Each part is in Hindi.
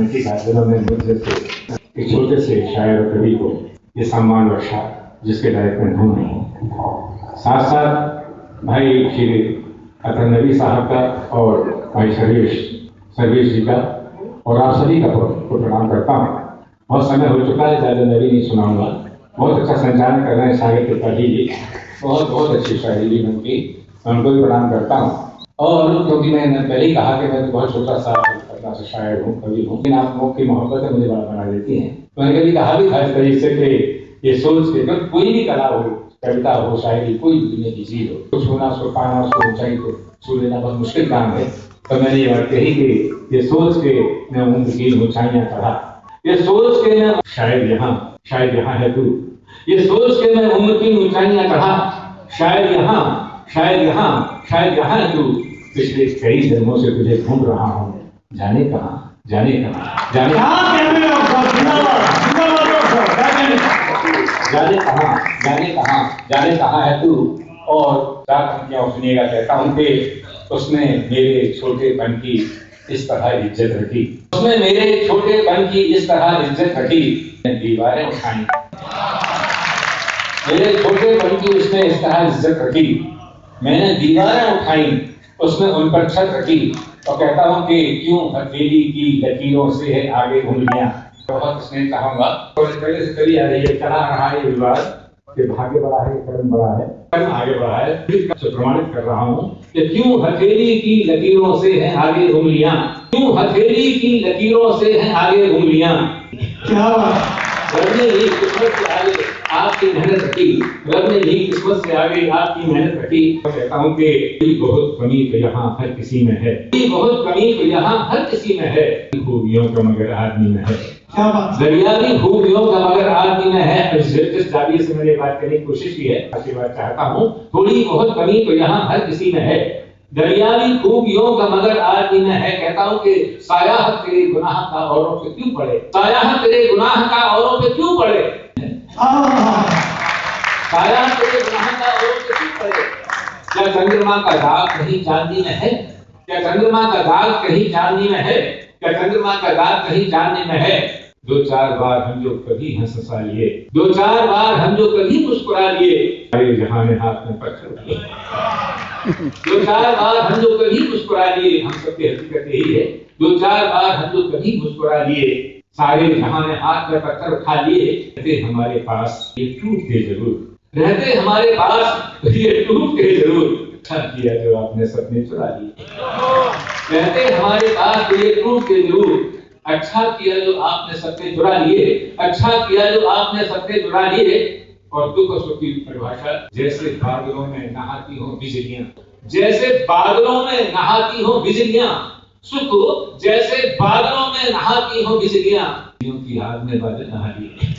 की दिनों में मुझे से एक छोटे से शायर और कवि को ये सम्मान बख्शा जिसके लायक मैं हूँ नहीं। साथ साथ भाई श्री अतर नबी साहब का और भाई सर्वेश जी का और आप सभी का प्रणाम करता हूँ। बहुत समय हो चुका है, ज़्यादा नबी नहीं सुनाऊंगा। बहुत अच्छा संचालन कर रहे हैं साहित्य त्रिपाठी जी, बहुत अच्छी शायरी भी उनकी, उनको भी प्रणाम करता हूँ। और क्योंकि मैंने पहले ही कहा कि मैं तो बहुत छोटा सा पतला सा शायर हूँ, कवि हूँ, लेकिन आप लोग की मोहब्बतें मुझे बड़ा बना देती हैं। तो मैंने कभी कहा भी था इस तरीके से कि ये सोच के कोई भी कला हो, कविता हो, शायरी, कोई भी दुनिया की चीज हो, तो छूना, उसको पाना, उसको ऊंचाई को छू लेना बहुत मुश्किल काम है। तो मैंने ये बात कही कि ये सोच के मैं उम्र की ऊंचाइयां चढ़ा, ये सोच के मैं शायद यहाँ है तू, ये सोच के मैं उम्र की ऊंचाइयां चढ़ा, शायद यहाँ है तू, पिछले कई जन्मों से तुझे ढूंढ रहा हूँ, जाने कहाँ जाने कहाँ है तू। और चार पंक्तियां सुनिएगा। कहता हूँ कि उसने मेरे छोटेपन की इस तरह इज्जत रखी, उसने मेरे छोटेपन की इस तरह इज्जत रखी, दीवारें उठाई, मेरे छोटेपन की उसने इस तरह इज्जत रखी, मैंने दीवारें उठाई, उसने उन पर छत रखी। और कहता हूँ कि क्यों हथेली की लकीरों से है आगे उंगलियां। बहुत स्नेह चाहूंगा, पहले से चली आ रही है, चला रहा है विवाद कि भाग्य बड़ा है, कर्म बड़ा है, कर्म आगे बढ़ा है। प्रमाणित कर रहा हूँ कि क्यों हथेली की लकीरों से है आगे उंगलियां, क्यों हथेली की लकीरों से है आगे उंगलियां। क्या रब ने ही किस्मत से आगे आपकी मेहनत रखी, रब ने ही किस्मत से आगे आपकी मेहनत रखी। कहता हूँ कि बहुत कमी तो यहाँ हर किसी में है, बहुत कमी तो यहाँ हर किसी में है, खूबियों का मगर आदमी में है। दरिया भी खूबियों का मगर आदमी में है। जिस जाविये से मैंने बात करने की कोशिश की है, आशीर्वाद चाहता हूँ। थोड़ी बहुत कमी तो यहाँ हर किसी में है, दरिया भी खूबियों का मगर आदमी में है। कहता हूँ कि साया तेरे गुनाह का औरों पे क्यों पड़े, साया तेरे गुनाह का औरों पे क्यों पड़े, साया तेरे गुनाह का औरों पे क्यों पड़े। क्या चंद्रमा का दाग कहीं चांदी में है, क्या चंद्रमा का दाग कहीं चांदी में है, क्या चंद्रमा का दाग कहीं चांदी में है। दो चार बार हम जो कभी हंसा लिए, दो चार बार हम जो कभी मुस्कुरा लिए, सारे जहां ने हाथ में पत्थर लिए, दो चार बार हम जो कभी मुस्कुरा लिए। हम सबकी हकीकत यही है, दो चार बार हम जो कभी मुस्कुरा लिए, सारे जहां ने हाथ में पत्थर उठा लिए। रहते हमारे पास ये टूटते जरूर, रहते हमारे पास ये टूटते जरूर, अच्छा किया जो आपने सपने चुरा लिए, रहते हमारे पास ये टूटते जरूर, अच्छा किया जो आपने सपने चुरा लिए, अच्छा किया जो आपने सपने चुरा लिए। और दुख और सुख की परिभाषा, जैसे बादलों में नहाती हो बिजलियां, जैसे बादलों में नहाती हो बिजलियां, सुख जैसे बादलों में नहाती हो बिजलियां, की आग में बादल नहा लिए,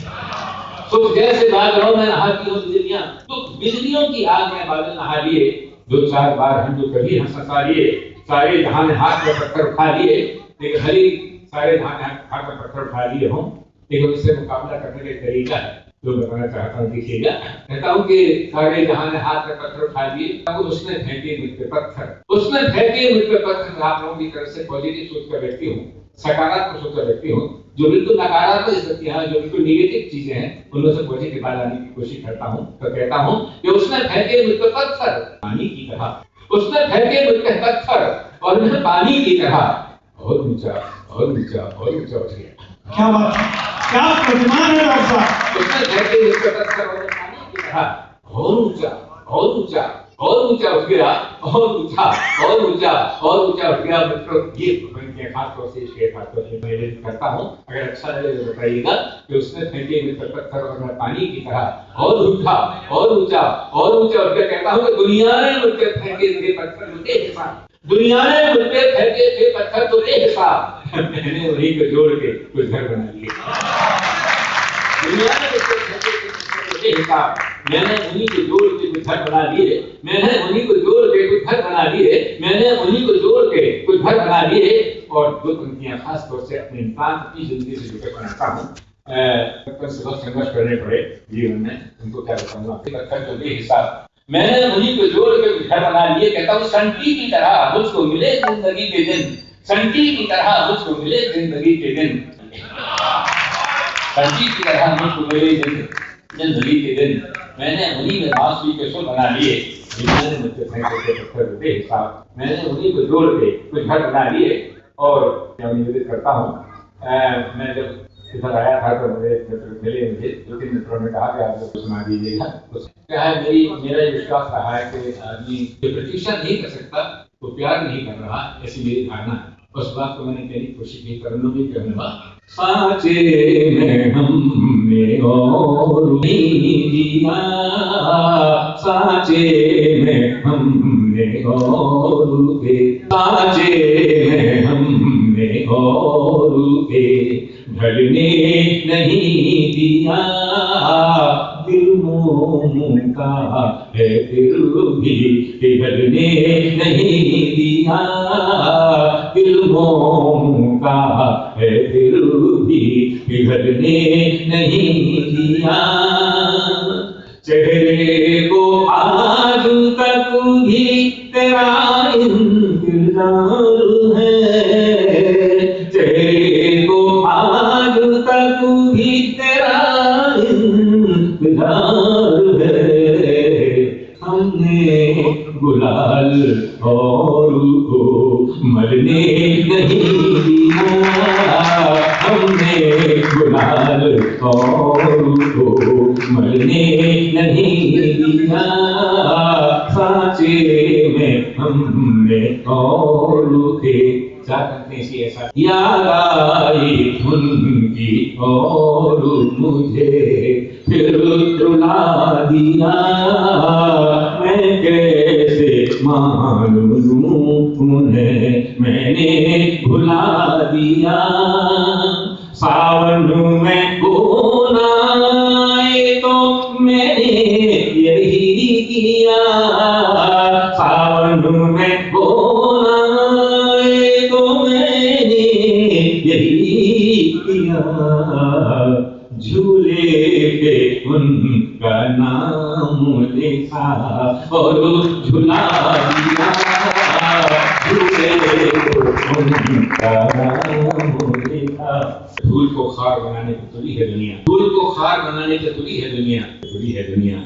सुख जैसे बादलों में नहाती हो बिजलियां, सुख बिजलियों की आग में बादल नहा लिए। दो चार बार हम जो कभी हंसा लिए, सारे जहां ने हाथ में पत्थर उठा लिए, लेकिन हरी सारे जहां ने हाथ में पत्थर उठा लिए हों, लेकिन उससे मुकाबला करने का एक तरीका है जो बताना चाहता हूँ। देखिएगा, कहता हूँ कि सारे जहां ने हाथ में पत्थर उठा लिए, तब उसने फेंके मुझ पे पत्थर, उसने फेंके मुझ पे पत्थर। आप लोगों की तरफ से पॉजिटिव सोच का व्यक्ति हूँ, सकारात्मक सोच का व्यक्ति हूँ। जो बिल्कुल नकारात्मक स्थितियां, जो बिल्कुल नेगेटिव चीजें हैं, उनमें से पॉजिटिव बात लाने की कोशिश करता हूँ। तो कहता हूँ कि उसने फेंके मुझ पे पत्थर पानी की तरह, उसने फेंके मुझ पे पत्थर और मैं पानी की तरह और ऊंचा और ऊंचा और ऊंचा उठ गया। क्या बात, क्या प्रतिमान है डॉक्टर साहब। उसने फेंके मुझ पे पत्थर और पानी की तरह और ऊंचा और ऊंचा और ऊंचा उठ गया, और ऊंचा और ऊंचा और ऊंचा उठ गया। मित्रों, ये खास तौर से शेर खास तौर से मैं करता हूँ, अगर अच्छा लगे तो बताइएगा कि उसने फेंके मुझ पे पत्थर और मैं पानी की तरह और ऊंचा और ऊंचा और ऊंचा उठ गया। कहता हूँ कि दुनिया ने मुझ पे फेंके थे पत्थर, मुझे हिसाब, दुनिया ने मुझ पे फेंके थे पत्थर, तुझे हिसाब, मैंने उन्हीं को जोड़ के कुछ घर बना लिए। दुनिया ने मुझ पे फेंके थे पत्थर, तुझे हिसाब, मैंने उन्हीं को जोड़ के कुछ घर बना लिए, मैंने उन्हीं को जोड़ के कुछ घर बना लिए, मैंने उन्हीं को जोड़ के कुछ घर बना लिए। और दो पंक्तियां खास तौर से अपने इंसान की जिंदगी से जुड़कर बनाता हूँ। बहुत संघर्ष करने पड़े जीवन में, उनको क्या बताऊंगा। पत्थर तो बेहिसाब, मैंने उन्हीं को जोड़ के कुछ घर बना लिए। कहता हूँ संटी की तरह मुझको मिले जिंदगी के दिन, संटी की तरह मुझको मिले जिंदगी के दिन, संटी की तरह मुझको मिले जिंदगी के दिन। मैंने उन्हीं में बांसुरी के सुर बना लिए, जिन्होंने मुझसे फेंके थे पत्थर दे हिसाब, मैंने उन्हीं को जोड़ के कुछ घर बना लिए। और मैं निवेदित करता हूँ, मैं जब इधर आया था तो मेरे मित्र मिले, मुझे 2-3 मित्रों ने कहा कि आप लोग सुना दीजिएगा। क्या है, मेरा विश्वास रहा है कि आदमी जो प्रतीक्षा नहीं कर सकता वो प्यार नहीं कर रहा, ऐसी मेरी धारणा है। उस बात को मैंने कहीं कोशिश की करने भी कहूँगा। साचे में हमने और नहीं दिया, साचे में हमने और के, साचे में हमने और के ढलने नहीं दिया। दिल मोम का है फिर भी पिघलने नहीं दिया, दिल मोम का है फिर भी पिघलने नहीं दिया। चेहरे को आज तक भी तेरा इंतजार है, चेहरे को आज तक भी तेरा इंतजार है। हमने गुलाल और को मरने नहीं दिया, हमने गुलाल और को मरने नहीं दिया। साचे में हमने और के ऐसा याद आई उनकी और मुझे फिर रुला दिया। मैं कैसे मान लूं उन्हें मैंने भुला दिया। सावन में बोलाए तो मैंने यही किया, सावन में बोलाए तो मैंने यही किया। झूले पे उनका नाम लिखा और झुला दिया, झूले पे उनका नाम लिखा। धूल को खार बनाने की तुली है दुनिया, धूल को खार बनाने की तुली है दुनिया, तुली है दुनिया।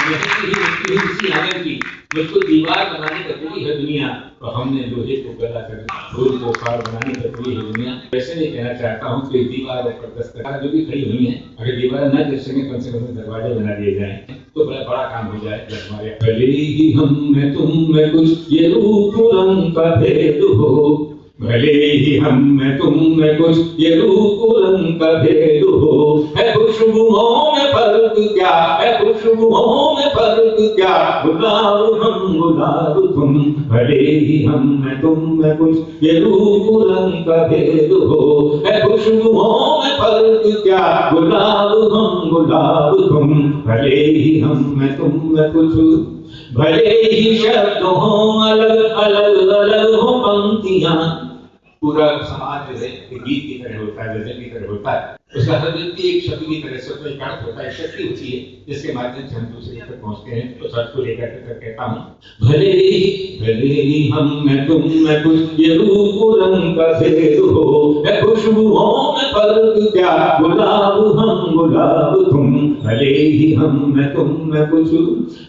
इसी आंगन की मुझको दीवार बनाने का तुली है दुनिया, तो हमने लोहे को गला कर धूल को खार बनाने का तुली है दुनिया। वैसे नहीं कहना चाहता हूँ कि दीवार और दस्तकार जो भी खड़ी हुई है, अगर दीवार न गिर सके कम से कम दरवाजे बना दिए जाए तो बड़ा काम हो जाए। हमारे भले ही हम में तुम में कुछ ये रूप रंग का भेद हो, भले ही हम में तुम में कुछ ये रूप रंग का भेद हो। है खुशबुओं में फर्क क्या, है खुशबुओं में फर्क क्या, गुलाब हम गुलाब तुम। भले ही हम में तुम में कुछ ये रूप रंग का भेद हो। है खुशबुओं में फर्क क्या, गुलाब हम गुलाब तुम। भले ही हम में तुम में कुछ, भले ही शब्द हो अलग अलग अलग हो पंक्तियां। पूरा समाज जो है गीत की तरह होता है, गजल की तरह होता है, उसका हर व्यक्ति एक शब्द की तरह से उसका एक अर्थ होता है, शक्ति होती है जिसके माध्यम से हम दूसरे तक पहुंचते हैं। तो सच को लेकर कहता हूँ, भले ही हम में तुम में कुछ ये रूप रंग का भेद हो। है खुशबुओं में फर्क क्या, गुलाब हम गुलाब तुम। भले ही हम में तुम में कुछ,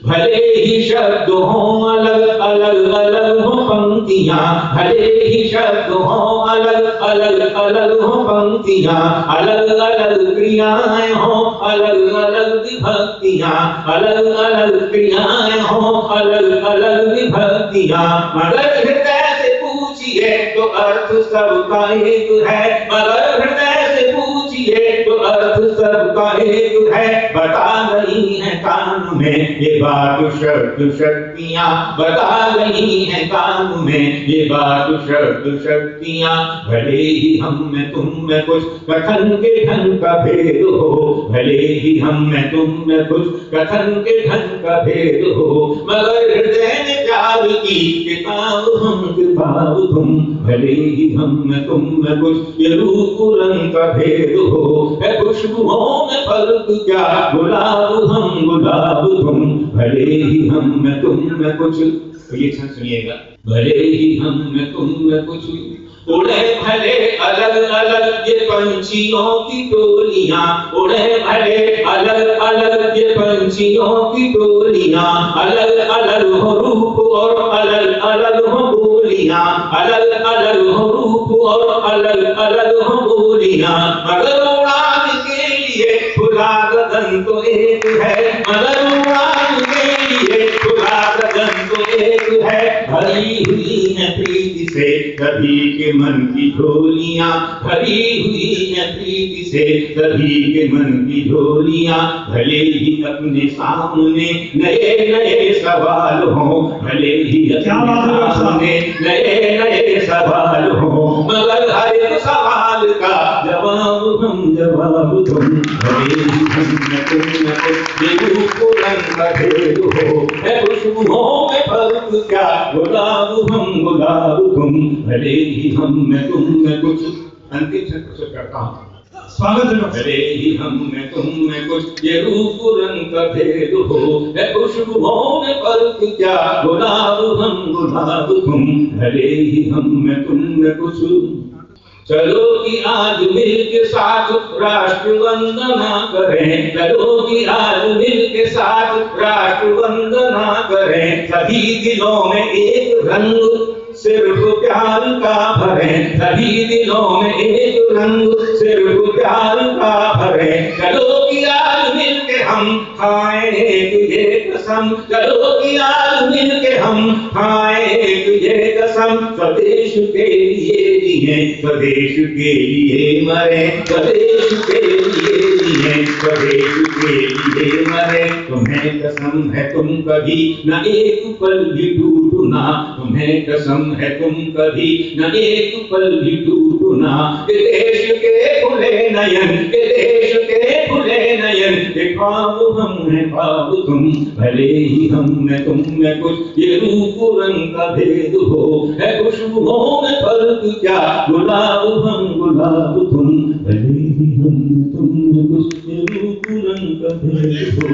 भले ही शब्द हो अलग अलग अलग हो पंक्तियां, भले ही शब्द हो अलग अलग अलग हो पंक्तियां, अलग अलग क्रियाएं हो अलग अलग विभक्तियां, अलग अलग क्रियाएं हो अलग अलग विभक्तियां। मगर हृदय से पूछिए तो अर्थ सबका एक है, मगर हृदय से पूछिए तो अर्थ सबका एक है। बता रही है कान में ये बात शब्द शक्तियां, बता रही है कान में ये बात शब्द शक्तियां। भले ही हम में तुम में कुछ कथन के ढंग का भेद हो, भले ही हम में तुम में कुछ कथन के ढंग का भेद हो। मगर हृदय ने प्यार प्यार की किताब हम किताब तुम, भले ही हम में तुम में कुछ ये रूप रंग का भेद हो, है खुशबुओं में फर्क क्या, गुलाब हम गुलाब तुम, भले ही हम में तुम में कुछ। तो ये सुनिएगा, भले ही हम में तुम में कुछ, उड़े भले अलग अलग ये पंछियों की टोलियां, उड़े भले अलग अलग ये पंछियों की टोलियां, अलग अलग हो रूप और अलग अलग हो बोलियां, अलग अलग हो रूप और अलग अलग हो बोलियां, मगर उड़ान के लिए खुला गगन तो एक है, मगर उड़ान के लिए खुला गगन तो एक है, भरी हुई है प्रीति से कभी के मन की झोलियां, भरी हुई है प्रीति से कभी के मन की झोलियां, भले ही अपने सामने नए नए सवाल हो, भले ही अपने सामने नए नए सवाल हो, मगर हर एक सवाल का जवाब हम जवाब तुम, भले ही हम न तुम न ये रूप रंग का भेद हो, है खुशबुओं में फर्क क्या, गुलाब हम गुलाब तुम, भले ही हम में तुम में कुछ। अंतिम से प्रस्तुत करता हूँ, स्वागत है। भले ही हम में तुम में कुछ ये रूप रंग का भेद हो, है खुशबुओं में फर्क क्या, गुलाब हम गुलाब तुम, भले ही हम में तुम में कुछ। चलो कि आज मिल के साथ राष्ट्र वंदना करें, चलो कि आज मिल के साथ राष्ट्र वंदना करें, सभी दिलों में एक रंग सिर्फ प्यार का भरें, सभी दिलों में एक रंग सिर्फ प्यार का भरें, चलो कि आज मिल के हम खाएं एक ये कसम, चलो कि आज मिल के हम खाएं एक ये कसम, स्वदेश के लिए जिए स्वदेश के लिए मरे, स्वदेश के लिए जिए स्वदेश के लिए मरे, तुम्हें कसम है तुम कभी न एक पल भी टूटना, तुम्हें कसम है तुम कभी न एक पल भी टूटना, ये देश के खुले नयन, ये देश के खुले नयन, ये ख्वाब हम है ख्वाब तुम, भले ही हम में तुम में कुछ ये रूप रंग का भेद हो, है खुशबुओं में फर्क क्या, गुलाब हम गुलाब तुम, भले ही हम में तुम में कुछ ये रूप रंग का भेद हो।